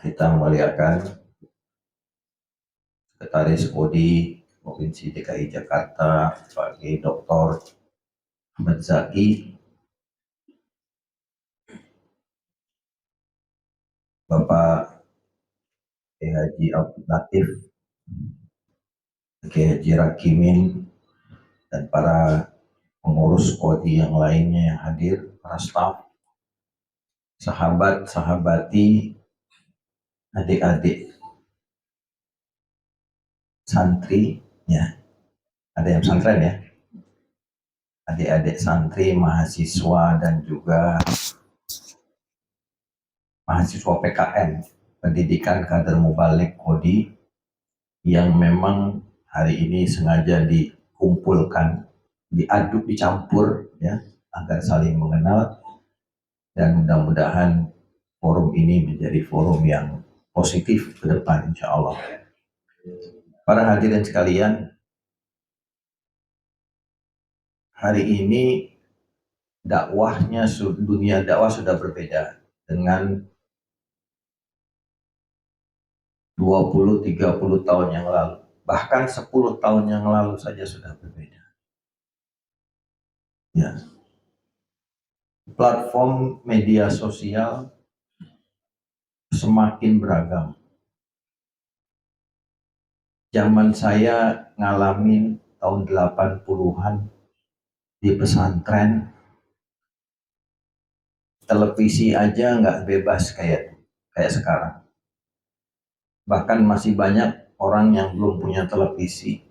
kita memuliakan Sekretaris Kodi Provinsi DKI Jakarta sebagai Dr. Ahmad Zaki, Bapak Haji Abdul Latif, Haji Rakimin, dan para pengurus Kodi yang lainnya yang hadir, para staf, sahabat-sahabati, adik-adik santri, ya, ada yang pesantren ya, adik-adik santri, mahasiswa, dan juga mahasiswa PKN, pendidikan kader mubalik Kodi, yang memang hari ini sengaja dikumpulkan, diaduk, dicampur, ya, agar saling mengenal, dan mudah-mudahan forum ini menjadi forum yang positif ke depan, insya Allah. Para hadirin sekalian, hari ini dakwahnya, dunia dakwah sudah berbeda dengan 20-30 tahun yang lalu. Bahkan 10 tahun yang lalu saja sudah berbeda. Ya. Platform media sosial semakin beragam. Zaman saya ngalamin tahun 80-an di pesantren, televisi aja nggak bebas kayak sekarang. Bahkan masih banyak orang yang belum punya televisi.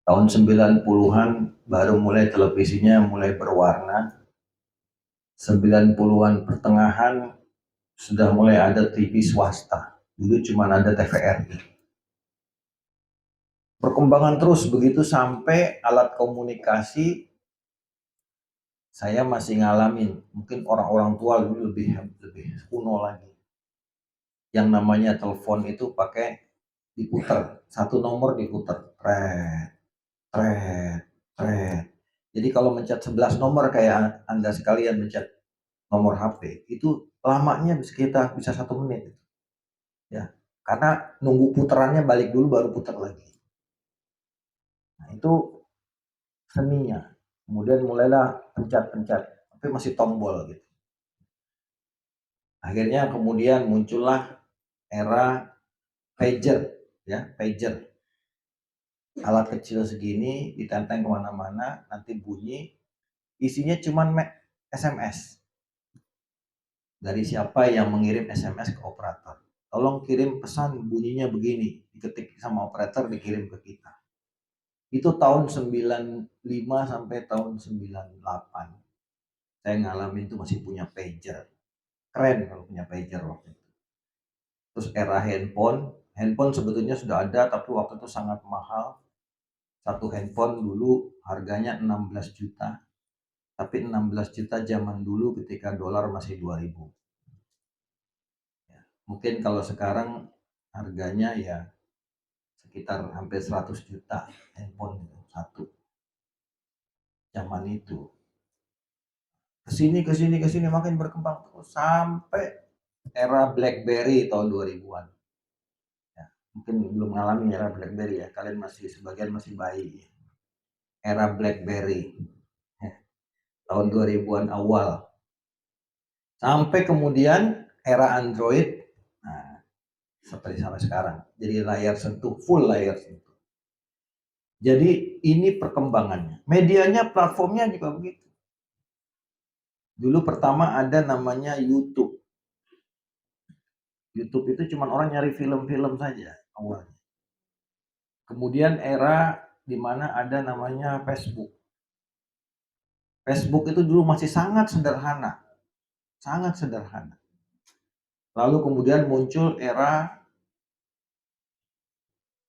Tahun 90-an baru mulai televisinya mulai berwarna. 90-an pertengahan sudah mulai ada TV swasta. Dulu cuma ada TVRI. Perkembangan terus begitu sampai alat komunikasi. Saya masih ngalamin, mungkin orang-orang tua lebih kuno lagi. Yang namanya telepon itu pakai diputer, satu nomor diputer, tret. Jadi kalau mencet 11 nomor kayak Anda sekalian mencet nomor HP, itu lamanya sekitar bisa 1 menit. Ya, karena nunggu putarannya balik dulu baru putar lagi. Nah, itu seninya. Kemudian mulailah pencet, tapi masih tombol gitu. Akhirnya kemudian muncullah era pager, ya, pager. Alat kecil segini ditenteng kemana-mana, nanti bunyi, isinya cuman SMS. Dari siapa yang mengirim SMS ke operator. Tolong kirim pesan bunyinya begini, diketik sama operator, dikirim ke kita. Itu tahun 95 sampai tahun 98. Saya ngalamin itu masih punya pager. Keren kalau punya pager waktu itu. Terus era handphone sebetulnya sudah ada, tapi waktu itu sangat mahal. Satu handphone dulu harganya 16 juta. Tapi 16 juta zaman dulu ketika dolar masih 2000. Ya, mungkin kalau sekarang harganya ya sekitar hampir 100 juta handphone itu satu. Zaman itu. Kesini makin berkembang terus sampai era BlackBerry tahun 2000-an. Ya, mungkin belum mengalami era BlackBerry ya, kalian sebagian masih bayi. Era BlackBerry ya, tahun 2000-an awal. Sampai kemudian era Android, nah, seperti sampai sekarang. Jadi layar sentuh, full layar sentuh. Jadi ini perkembangannya. Medianya, platformnya juga begitu. Dulu pertama ada namanya YouTube. YouTube itu cuma orang nyari film-film saja awalnya. Kemudian era di mana ada namanya Facebook. Facebook itu dulu masih sangat sederhana. Sangat sederhana. Lalu kemudian muncul era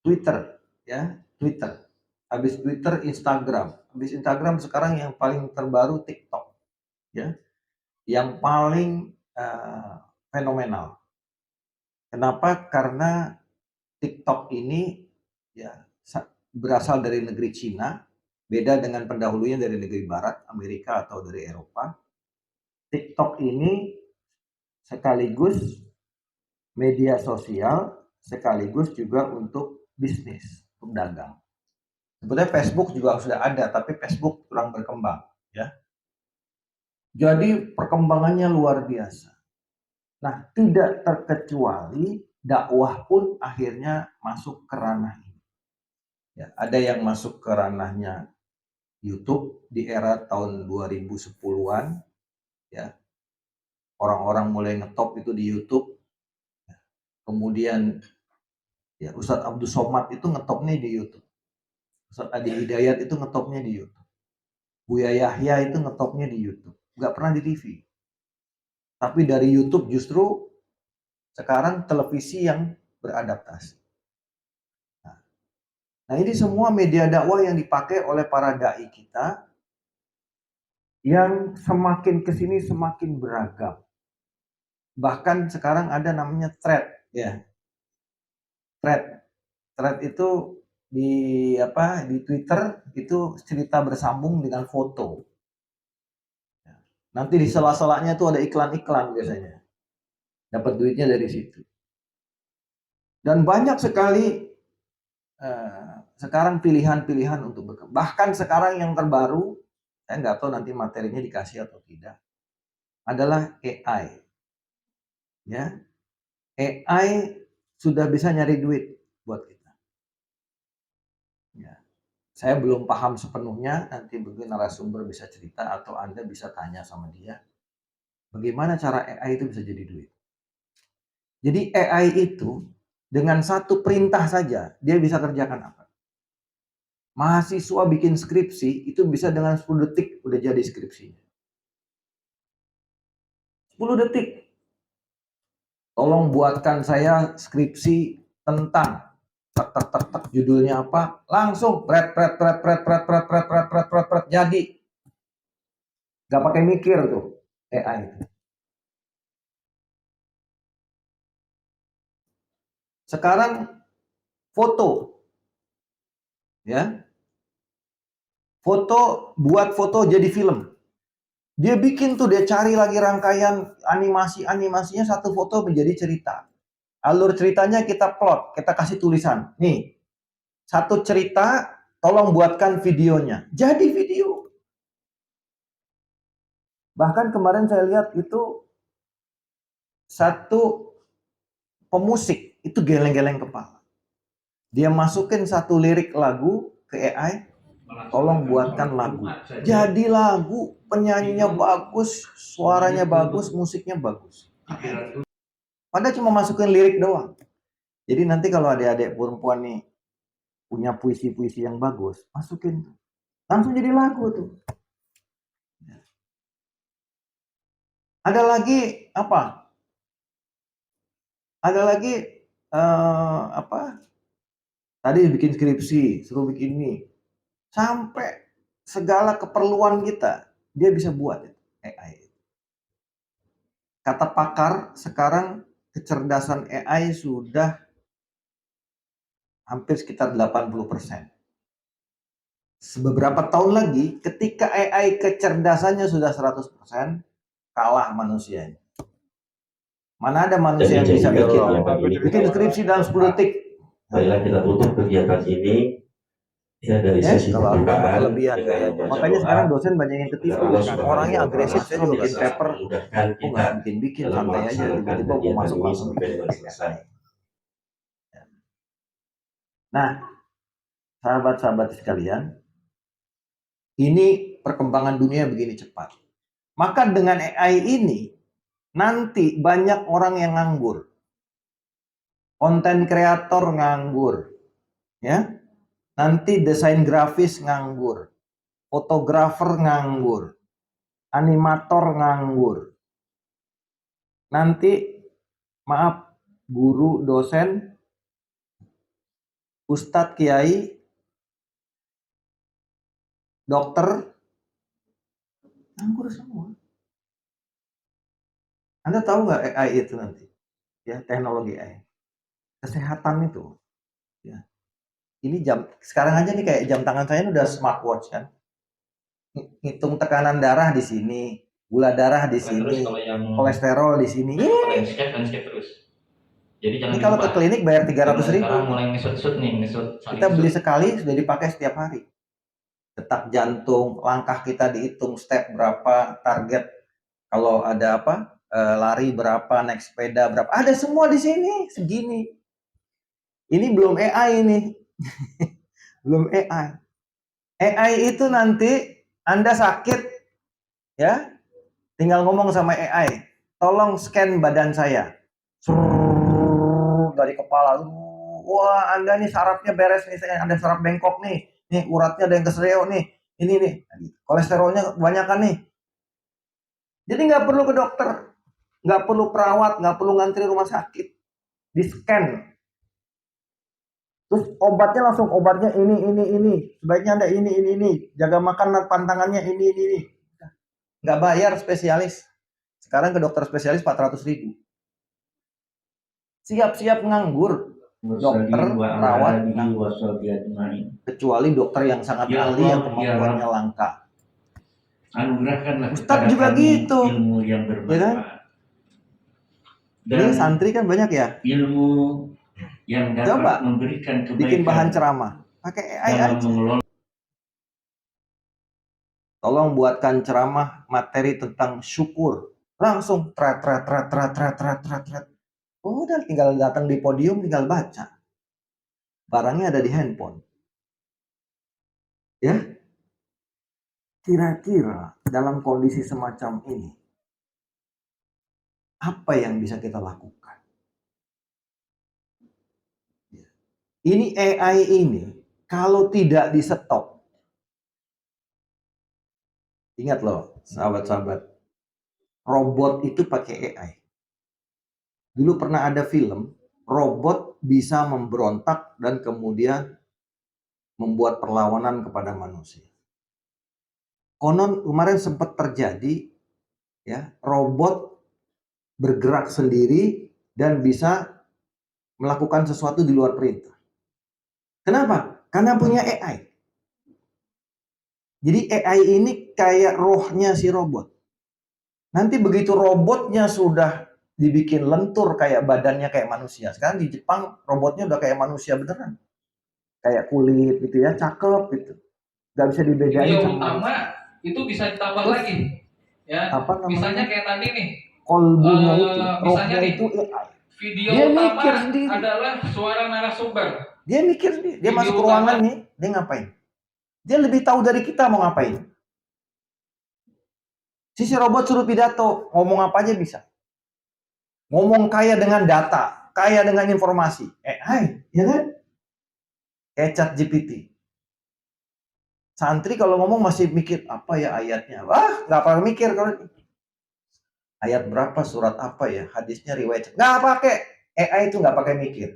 Twitter, ya, Twitter. Habis Twitter, Instagram. Habis Instagram sekarang yang paling terbaru TikTok, ya. Yang paling fenomenal. Kenapa? Karena TikTok ini ya berasal dari negeri Cina, beda dengan pendahulunya dari negeri Barat, Amerika atau dari Eropa. TikTok ini sekaligus media sosial, sekaligus juga untuk bisnis, untuk dagang. Sebetulnya Facebook juga sudah ada, tapi Facebook kurang berkembang, ya. Jadi perkembangannya luar biasa. Nah, tidak terkecuali dakwah pun akhirnya masuk ke ranah ini. Ya, ada yang masuk ke ranahnya YouTube di era tahun 2010-an, ya. Orang-orang mulai ngetop itu di YouTube. Kemudian ya Ustadz Abdul Somad itu ngetopnya di YouTube. Ustadz Adi Hidayat itu ngetopnya di YouTube. Buya Yahya itu ngetopnya di YouTube. Nggak pernah di TV. Tapi dari YouTube justru sekarang televisi yang beradaptasi. Nah, ini semua media dakwah yang dipakai oleh para dai kita yang semakin kesini semakin beragam. Bahkan sekarang ada namanya thread, ya. Thread itu di Twitter itu cerita bersambung dengan foto. Nanti di sela-selanya itu ada iklan-iklan biasanya. Dapat duitnya dari situ. Dan banyak sekali sekarang pilihan-pilihan untuk berkembang. Bahkan sekarang yang terbaru, saya nggak tahu nanti materinya dikasih atau tidak, adalah AI. Ya, AI sudah bisa nyari duit buat kita. Ya. Saya belum paham sepenuhnya, nanti mungkin narasumber bisa cerita atau Anda bisa tanya sama dia. Bagaimana cara AI itu bisa jadi duit? Jadi AI itu dengan satu perintah saja, dia bisa kerjakan apa? Mahasiswa bikin skripsi, itu bisa dengan 10 detik udah jadi skripsinya. 10 detik. Tolong buatkan saya skripsi tentang judulnya apa? Langsung jadi. Gak pakai mikir tuh AI. Sekarang foto, ya, buat foto jadi film. Dia bikin tuh, dia cari lagi rangkaian animasinya, satu foto menjadi cerita. Alur ceritanya kita plot, kita kasih tulisan. Nih, satu cerita, tolong buatkan videonya. Jadi video. Bahkan kemarin saya lihat itu satu pemusik itu geleng-geleng kepala. Dia masukin satu lirik lagu ke AI, tolong buatkan lagu. Jadi lagu, penyanyinya bagus, suaranya bagus, musiknya bagus. Padahal cuma masukin lirik doang. Jadi nanti kalau adik-adik perempuan nih punya puisi-puisi yang bagus, masukin tuh. Langsung jadi lagu tuh. Ada lagi apa? Ada lagi tadi bikin skripsi, suruh bikin ini. Sampai segala keperluan kita, dia bisa buat AI. Kata pakar, sekarang kecerdasan AI sudah hampir sekitar 80%. Beberapa tahun lagi, ketika AI kecerdasannya sudah 100%, kalah manusianya. Mana ada manusia yang bisa bikin skripsi dalam 10 detik. Baiklah, kita tutup kegiatan ini. Ya, dari sesi kalau pembukaan, kelebihan. Makanya sekarang dosen banyak yang ketipu. Orangnya agresif, saya juga bikin paper, nggak bikin santai aja, tiba-tiba mau masuk langsung bikin selesai. Nah, sahabat-sahabat sekalian, ini perkembangan dunia begini cepat. Maka dengan AI ini, nanti banyak orang yang nganggur. Konten kreator nganggur. Ya. Nanti desain grafis nganggur. Fotografer nganggur. Animator nganggur. Nanti, maaf, guru, dosen, ustadz, kiai, dokter, nganggur semua. Anda tahu nggak AI itu nanti? Ya, teknologi AI. Kesehatan itu. Ya. Ini sekarang aja nih kayak jam tangan saya ini udah smartwatch kan. Ngitung tekanan darah di sini, gula darah di Terus sini, kalau yang kolesterol di sini. landscape terus. Jadi jangan Ini kalau ke diubah. klinik bayar 300.000. Sekarang mulai ngesut nih, Kita beli sekali sudah dipakai setiap hari. Detak jantung, langkah kita dihitung, step berapa, target kalau ada apa, lari berapa, naik sepeda berapa, ada semua di sini segini. Ini belum AI ini. Belum AI. AI itu nanti Anda sakit ya, tinggal ngomong sama AI, tolong scan badan saya. Dari kepala, wah Anda nih sarafnya beres nih, saya ada saraf bengkok nih uratnya ada yang kesleo nih, ini nih, kolesterolnya kebanyakan nih. Jadi nggak perlu ke dokter, nggak perlu perawat, nggak perlu ngantri rumah sakit, di scan. Terus obatnya langsung, obatnya ini, sebaiknya Anda ini, jaga makan pantangannya ini. Nggak bayar spesialis. Sekarang ke dokter spesialis 400.000. Siap-siap nganggur. Dokter, perawat, kecuali dokter yang sangat ahli yang kemampuannya langka. Anugerahkanlah Ustadz juga gitu, ilmu yang bermanfaat. Ya kan? Ini santri kan banyak ya. Ilmu yang dapat coba memberikan kebaikan, bikin bahan ceramah, pakai AI aja. Tolong buatkan ceramah materi tentang syukur. Langsung tret. Udah tinggal datang di podium, tinggal baca. Barangnya ada di handphone. Ya. Kira-kira dalam kondisi semacam ini, apa yang bisa kita lakukan? Ini AI ini, kalau tidak di stop, ingat loh, sahabat-sahabat, robot itu pakai AI. Dulu pernah ada film, robot bisa memberontak dan kemudian membuat perlawanan kepada manusia. Konon kemarin sempat terjadi, ya, robot bergerak sendiri dan bisa melakukan sesuatu di luar perintah. Kenapa? Karena punya AI. Jadi AI ini kayak rohnya si robot. Nanti begitu robotnya sudah dibikin lentur kayak badannya kayak manusia. Sekarang di Jepang robotnya udah kayak manusia beneran. Kayak kulit gitu ya, cakep gitu. Gak bisa dibedain video sama utama manusia. Itu bisa ditambah Terus, lagi. Ya, apa namanya? misalnya kayak tadi nih. Kolbunya itu, misalnya rohnya nih, itu AI. video Dia utama mikir sendiri. adalah suara narasumber. Dia mikir sendiri. Dia video masuk ke ruangan nih, dia ngapain? Dia lebih tahu dari kita mau ngapain. Si robot suruh pidato, ngomong apa aja bisa. Ngomong kaya dengan data, kaya dengan informasi. AI, ya kan? Kayak ChatGPT. Santri kalau ngomong masih mikir apa ya ayatnya. Wah, nggak pernah mikir kalau ayat berapa, surat apa ya, hadisnya riwayat. Nggak pakai. AI itu nggak pakai mikir.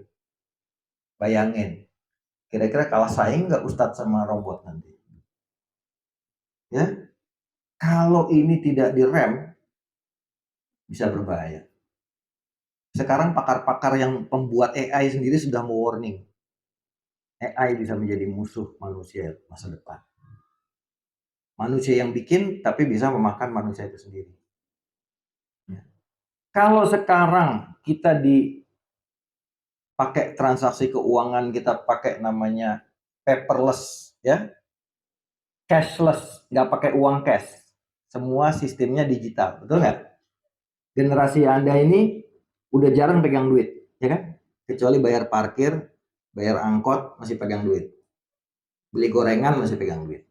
Bayangin. Kira-kira kalah saing nggak Ustadz sama robot nanti? Ya, kalau ini tidak direm, bisa berbahaya. Sekarang pakar-pakar yang pembuat AI sendiri sudah warning. AI bisa menjadi musuh manusia masa depan. Manusia yang bikin, tapi bisa memakan manusia itu sendiri. Ya. Kalau sekarang kita pakai transaksi keuangan, kita pakai namanya paperless, ya, cashless, nggak pakai uang cash, semua sistemnya digital, betul nggak? Generasi Anda ini udah jarang pegang duit, ya kan? Kecuali bayar parkir, bayar angkot masih pegang duit, beli gorengan masih pegang duit.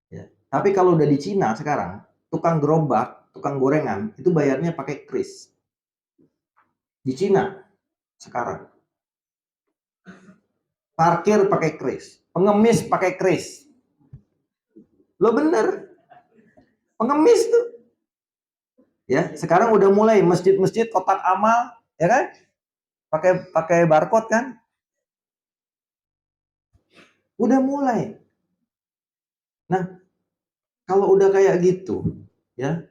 Ya. Tapi kalau udah di Cina sekarang, tukang gerobak, tukang gorengan itu bayarnya pakai kris. Di Cina sekarang parkir pakai kris, pengemis pakai kris. Lo bener, pengemis tuh. Ya, sekarang udah mulai masjid-masjid kotak amal, ya kan? Pakai barcode kan? Udah mulai. Nah, kalau udah kayak gitu, ya,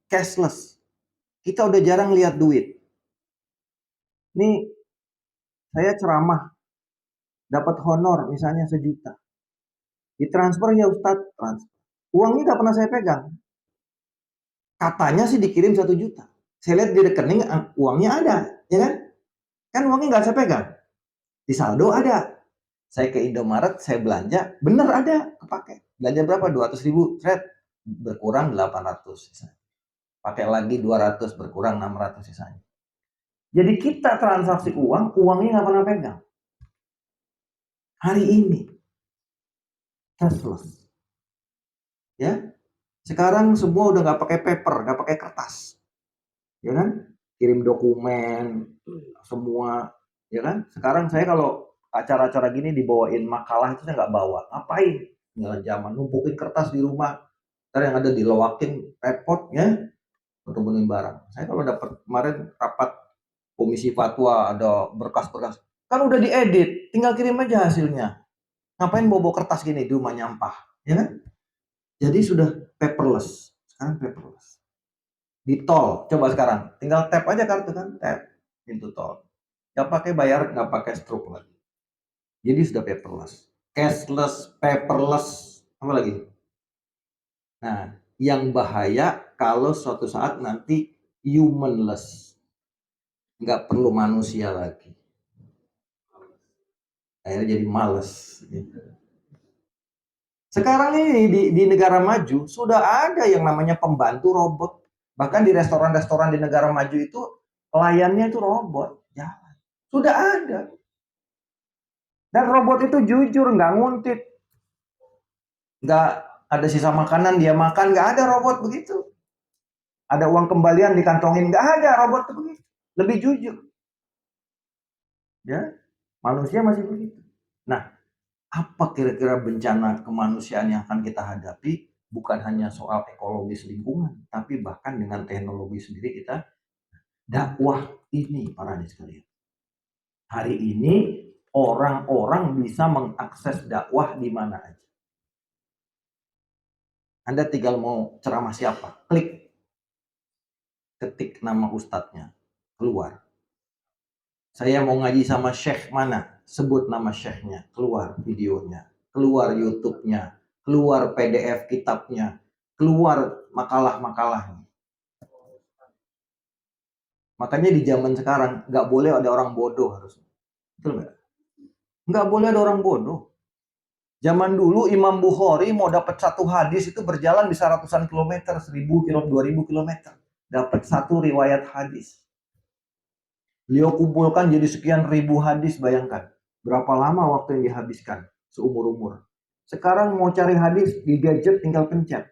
cashless, kita udah jarang lihat duit. Nih, saya ceramah, dapat honor misalnya 1 juta. Ditransfer ya Ustadz, transfer. Uangnya nggak pernah saya pegang. Katanya sih dikirim 1 juta. Saya lihat di rekening uangnya ada, ya kan? Kan uangnya nggak saya pegang. Di saldo ada. Saya ke Indomaret, saya belanja, bener ada kepake. Belanja berapa? 200.000, berkurang 800 sisanya. Pakai lagi 200, berkurang 600 sisanya. Jadi kita transaksi uang, uangnya nggak pernah pegang. Hari ini cashless, ya. Sekarang semua udah nggak pakai paper, nggak pakai kertas, ya kan? Kirim dokumen, semua, ya kan? Sekarang saya kalau acara-acara gini dibawain makalah itu saya nggak bawa. Ngapain? Jalan zaman, numpukin kertas di rumah. Ntar yang ada dilewakin, repot, ya. Untuk nemuin barang. Saya kalau dapat kemarin rapat komisi fatwa, ada berkas-berkas, kan udah diedit, tinggal kirim aja hasilnya. Ngapain bawa kertas gini di rumah nyampah, ya kan? Jadi sudah paperless. Sekarang paperless. Di tol, coba sekarang, tinggal tap aja kartu kan, tap pintu tol. Nggak pakai bayar, nggak pakai stroke lagi. Jadi sudah paperless, cashless, paperless, apa lagi? Nah, yang bahaya kalau suatu saat nanti humanless, nggak perlu manusia lagi. Akhirnya jadi males. Gitu. Sekarang ini di negara maju sudah ada yang namanya pembantu robot. Bahkan di restoran-restoran di negara maju itu pelayannya itu robot. Ya, sudah ada. Dan robot itu jujur, nggak nguntit. Nggak ada sisa makanan, dia makan, nggak ada robot begitu. Ada uang kembalian dikantongin, nggak ada robot itu begitu. Lebih jujur. Ya, manusia masih begitu. Nah, apa kira-kira bencana kemanusiaan yang akan kita hadapi? Bukan hanya soal ekologis lingkungan, tapi bahkan dengan teknologi sendiri kita dakwah ini para hadirin sekalian. Hari ini orang-orang bisa mengakses dakwah di mana aja. Anda tinggal mau ceramah siapa, klik, ketik nama ustadznya, keluar. Saya mau ngaji sama syekh mana, sebut nama syekhnya, keluar videonya, keluar YouTube-nya, keluar PDF kitabnya, keluar makalah-makalahnya. Makanya di zaman sekarang nggak boleh ada orang bodoh harusnya. Betul nggak? Nggak boleh ada orang bodoh. Zaman dulu Imam Bukhari mau dapat satu hadis itu berjalan bisa ratusan kilometer, 1000 km, 2000 kilometer. Dapat satu riwayat hadis. Beliau kumpulkan jadi sekian ribu hadis, bayangkan. Berapa lama waktu yang dihabiskan seumur-umur. Sekarang mau cari hadis di gadget tinggal pencet.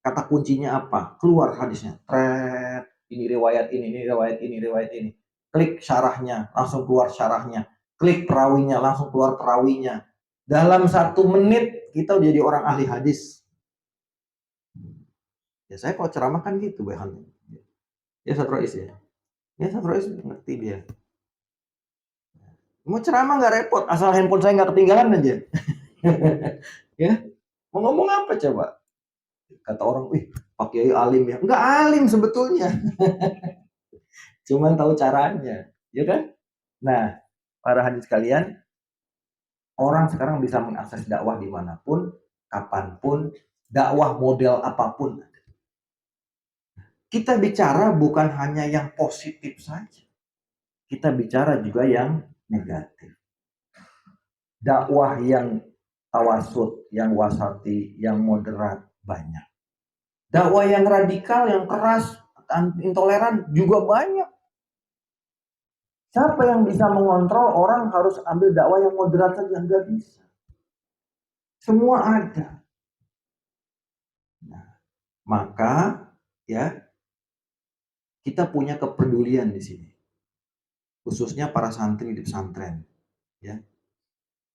Kata kuncinya apa? Keluar hadisnya. Tret, ini riwayat ini riwayat ini, riwayat ini. Klik syarahnya, langsung keluar syarahnya. Klik perawinya, langsung keluar perawinya. Dalam 1 menit kita jadi orang ahli hadis. Ya saya kalau ceramah kan gitu bahannya. Ya Ustaz Rois ya. Ya Ustaz Rois ngerti dia. Mau ceramah nggak repot, asal handphone saya nggak ketinggalan aja. Ya, mau ngomong apa coba? Kata orang, wih Pak Kiai alim ya. Nggak alim sebetulnya. Cuman tahu caranya, ya kan? Nah, para hadirin sekalian, orang sekarang bisa mengakses dakwah dimanapun, kapanpun, dakwah model apapun. Kita bicara bukan hanya yang positif saja. Kita bicara juga yang negatif. Dakwah yang tawasud, yang wasati, yang moderat banyak. Dakwah yang radikal, yang keras, intoleran juga banyak. Siapa yang bisa mengontrol orang harus ambil dakwah yang moderat saja? Nggak bisa. Semua ada. Nah, maka ya kita punya kepedulian di sini. Khususnya para santri di pesantren. Ya.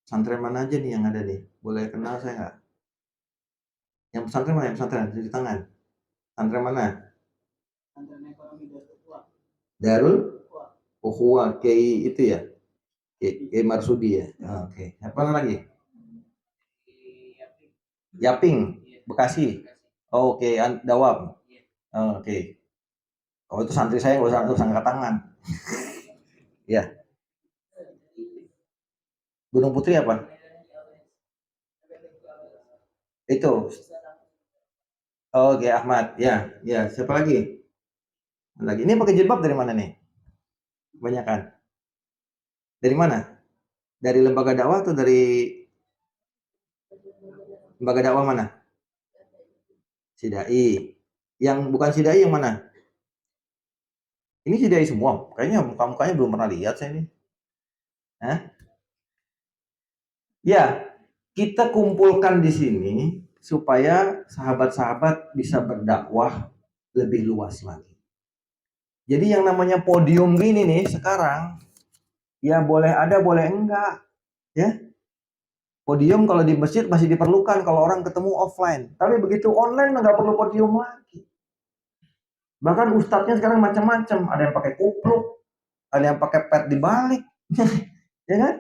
Pesantren mana aja nih yang ada nih? Boleh kenal saya nggak? Yang pesantren mana? Yang pesantren di tangan. Pesantren mana? Darul Ukhuwah Kiai itu ya? Kiai Marsudi ya? Oke. Apa lagi? Yaping, Bekasi. Oke, Dawab. Oke. Oh itu santri saya nggak usah angkat tangan. Ya. Gunung Putri apa? Itu. Oke, Ahmad. Ya, ya. Siapa lagi? Lagi. Ini pakai jilbab dari mana nih? Kebanyakan. Dari mana? Dari lembaga dakwah atau dari lembaga dakwah mana? Sidai. Yang bukan Sidai yang mana? Ini Sidai semua. Kayaknya muka-mukanya belum pernah lihat saya ini. Hah? Ya, kita kumpulkan di sini supaya sahabat-sahabat bisa berdakwah lebih luas lagi. Jadi yang namanya podium gini nih sekarang, ya boleh ada, boleh enggak. Ya, podium kalau di masjid masih diperlukan kalau orang ketemu offline. Tapi begitu online nggak perlu podium lagi. Bahkan ustadznya sekarang macam-macam. Ada yang pakai kupluk, ada yang pakai pet dibalik, ya kan?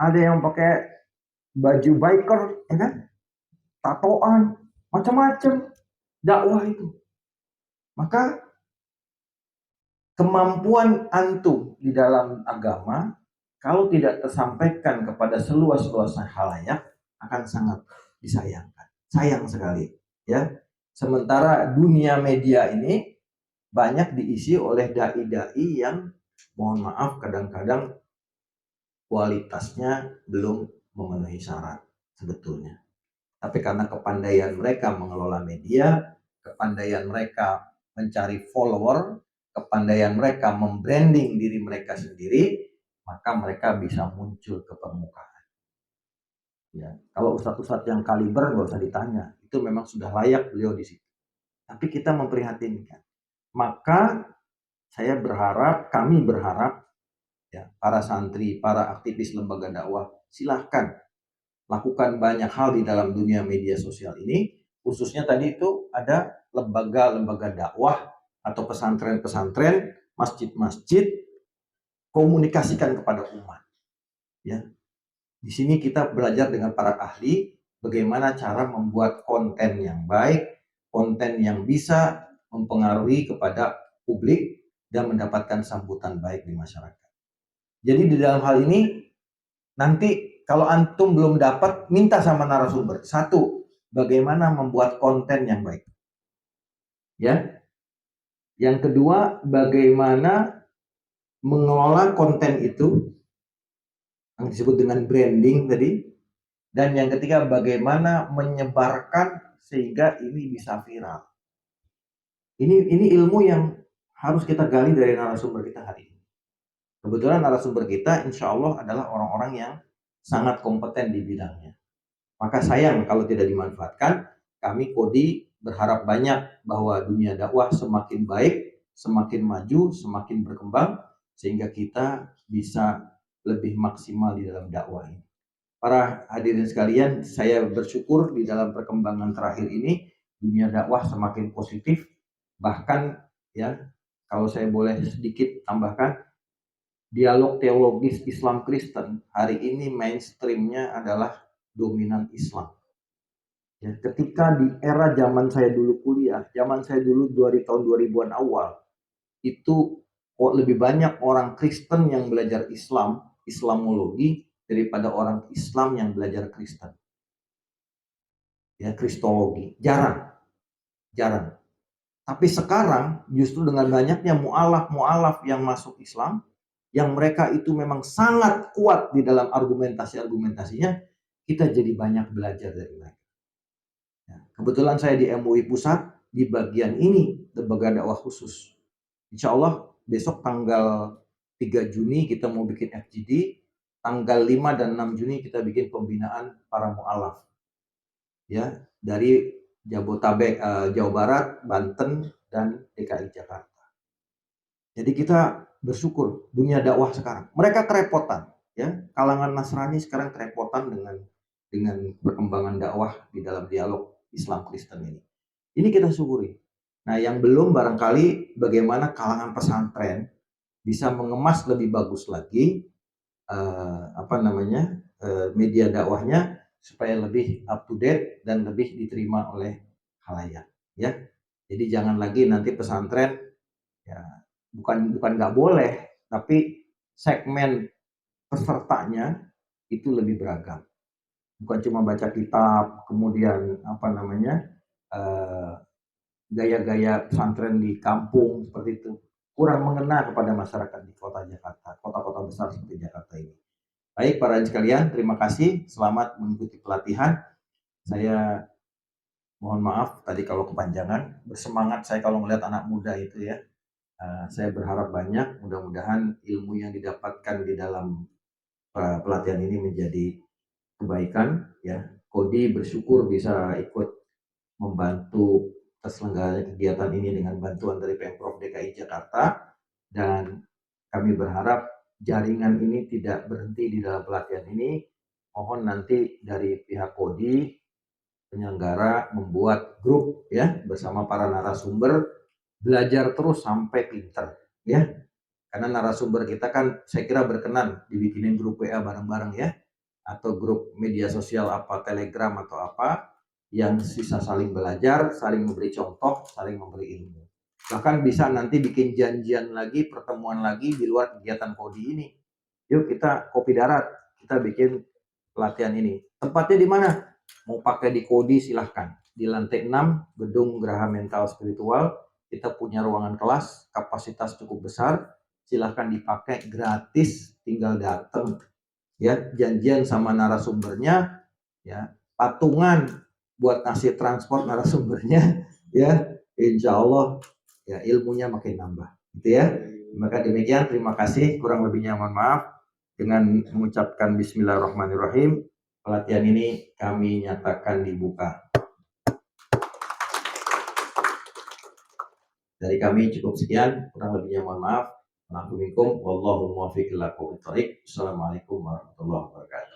Ada yang pakai baju biker, ya kan? Tatoan, macam-macam dakwah itu. Maka kemampuan antum di dalam agama kalau tidak tersampaikan kepada seluas-luasnya halayak akan sangat disayangkan. Sayang sekali, ya. Sementara dunia media ini banyak diisi oleh dai-dai yang mohon maaf kadang-kadang kualitasnya belum memenuhi syarat sebetulnya. Tapi karena kepandaian mereka mengelola media, kepandaian mereka mencari follower, kepandaian mereka membranding diri mereka sendiri, maka mereka bisa muncul ke permukaan. Ya, kalau ustadz-ustadz yang kaliber nggak usah ditanya, itu memang sudah layak beliau di situ. Tapi kita memprihatinkan. Maka saya berharap, kami berharap, ya, para santri, para aktivis lembaga dakwah, silahkan lakukan banyak hal di dalam dunia media sosial ini, khususnya tadi itu ada lembaga-lembaga dakwah atau pesantren-pesantren, masjid-masjid, komunikasikan kepada umat. Ya, di sini kita belajar dengan para ahli bagaimana cara membuat konten yang baik, konten yang bisa mempengaruhi kepada publik dan mendapatkan sambutan baik di masyarakat. Jadi di dalam hal ini nanti kalau antum belum dapat, minta sama narasumber. Satu, bagaimana membuat konten yang baik. Ya. Yang kedua, bagaimana mengelola konten itu yang disebut dengan branding tadi. Dan yang ketiga, bagaimana menyebarkan sehingga ini bisa viral. Ini ilmu yang harus kita gali dari narasumber kita hari ini. Kebetulan narasumber kita insya Allah adalah orang-orang yang sangat kompeten di bidangnya. Maka sayang kalau tidak dimanfaatkan. Kami Kodi berharap banyak bahwa dunia dakwah semakin baik, semakin maju, semakin berkembang, sehingga kita bisa lebih maksimal di dalam dakwah ini. Para hadirin sekalian, saya bersyukur di dalam perkembangan terakhir ini, dunia dakwah semakin positif. Bahkan ya, kalau saya boleh sedikit tambahkan, dialog teologis Islam Kristen hari ini mainstreamnya adalah dominan Islam. Ya, ketika di era zaman saya dulu kuliah, zaman saya dulu dari tahun 2000-an awal, itu kok lebih banyak orang Kristen yang belajar Islam, Islamologi, daripada orang Islam yang belajar Kristen. Ya, Kristologi. Jarang. Jarang. Tapi sekarang justru dengan banyaknya mu'alaf-mu'alaf yang masuk Islam, yang mereka itu memang sangat kuat di dalam argumentasi-argumentasinya, kita jadi banyak belajar dari mereka. Ya, kebetulan saya di MUI Pusat, di bagian ini, lembaga dakwah khusus. Insya Allah besok tanggal 3 Juni kita mau bikin FGD, tanggal 5 dan 6 Juni kita bikin pembinaan para mu'alaf. Ya, dari Jabotabek, Jawa Barat, Banten, dan DKI Jakarta. Jadi kita bersyukur dunia dakwah sekarang. Mereka kerepotan, ya. Kalangan Nasrani sekarang kerepotan dengan perkembangan dakwah di dalam dialog Islam Kristen ini. Ini kita syukuri. Nah, yang belum barangkali bagaimana kalangan pesantren bisa mengemas lebih bagus lagi media dakwahnya supaya lebih up to date dan lebih diterima oleh khalayak, ya. Jadi jangan lagi nanti pesantren ya bukan nggak boleh, tapi segmen pesertanya itu lebih beragam. Bukan cuma baca kitab, kemudian gaya-gaya pesantren di kampung seperti itu kurang mengena kepada masyarakat di kota Jakarta, kota-kota besar seperti Jakarta ini. Baik para sekalian, terima kasih, selamat mengikuti pelatihan. Saya mohon maaf tadi kalau kepanjangan, bersemangat saya kalau melihat anak muda itu ya. Saya berharap banyak, mudah-mudahan ilmu yang didapatkan di dalam pelatihan ini menjadi kebaikan ya. Kodi bersyukur bisa ikut membantu terselenggaranya kegiatan ini dengan bantuan dari Pemprov DKI Jakarta, dan kami berharap jaringan ini tidak berhenti di dalam pelatihan ini. Mohon nanti dari pihak Kodi penyelenggara membuat grup ya bersama para narasumber, belajar terus sampai pinter ya. Karena narasumber kita kan saya kira berkenan dibikinin grup WA bareng-bareng ya, atau grup media sosial apa, Telegram atau apa, yang sisa saling belajar, saling memberi contoh, saling memberi ilmu. Bahkan bisa nanti bikin janjian lagi, pertemuan lagi di luar kegiatan Kodi ini. Yuk kita kopi darat, kita bikin pelatihan ini. Tempatnya di mana? Mau pakai di Kodi silahkan. Di lantai 6 Gedung Geraha Mental Spiritual, kita punya ruangan kelas, kapasitas cukup besar, silahkan dipakai gratis, tinggal datang ya, janjian sama narasumbernya ya, patungan buat ngasih transport narasumbernya ya, insya Allah ya ilmunya makin nambah gitu ya. Maka demikian, terima kasih, kurang lebihnya mohon maaf. Dengan mengucapkan bismillahirrahmanirrahim, pelatihan ini kami nyatakan dibuka. Dari kami cukup sekian, kurang lebihnya mohon maaf. Assalamualaikum warahmatullahi wabarakatuh. Assalamualaikum warahmatullahi wabarakatuh.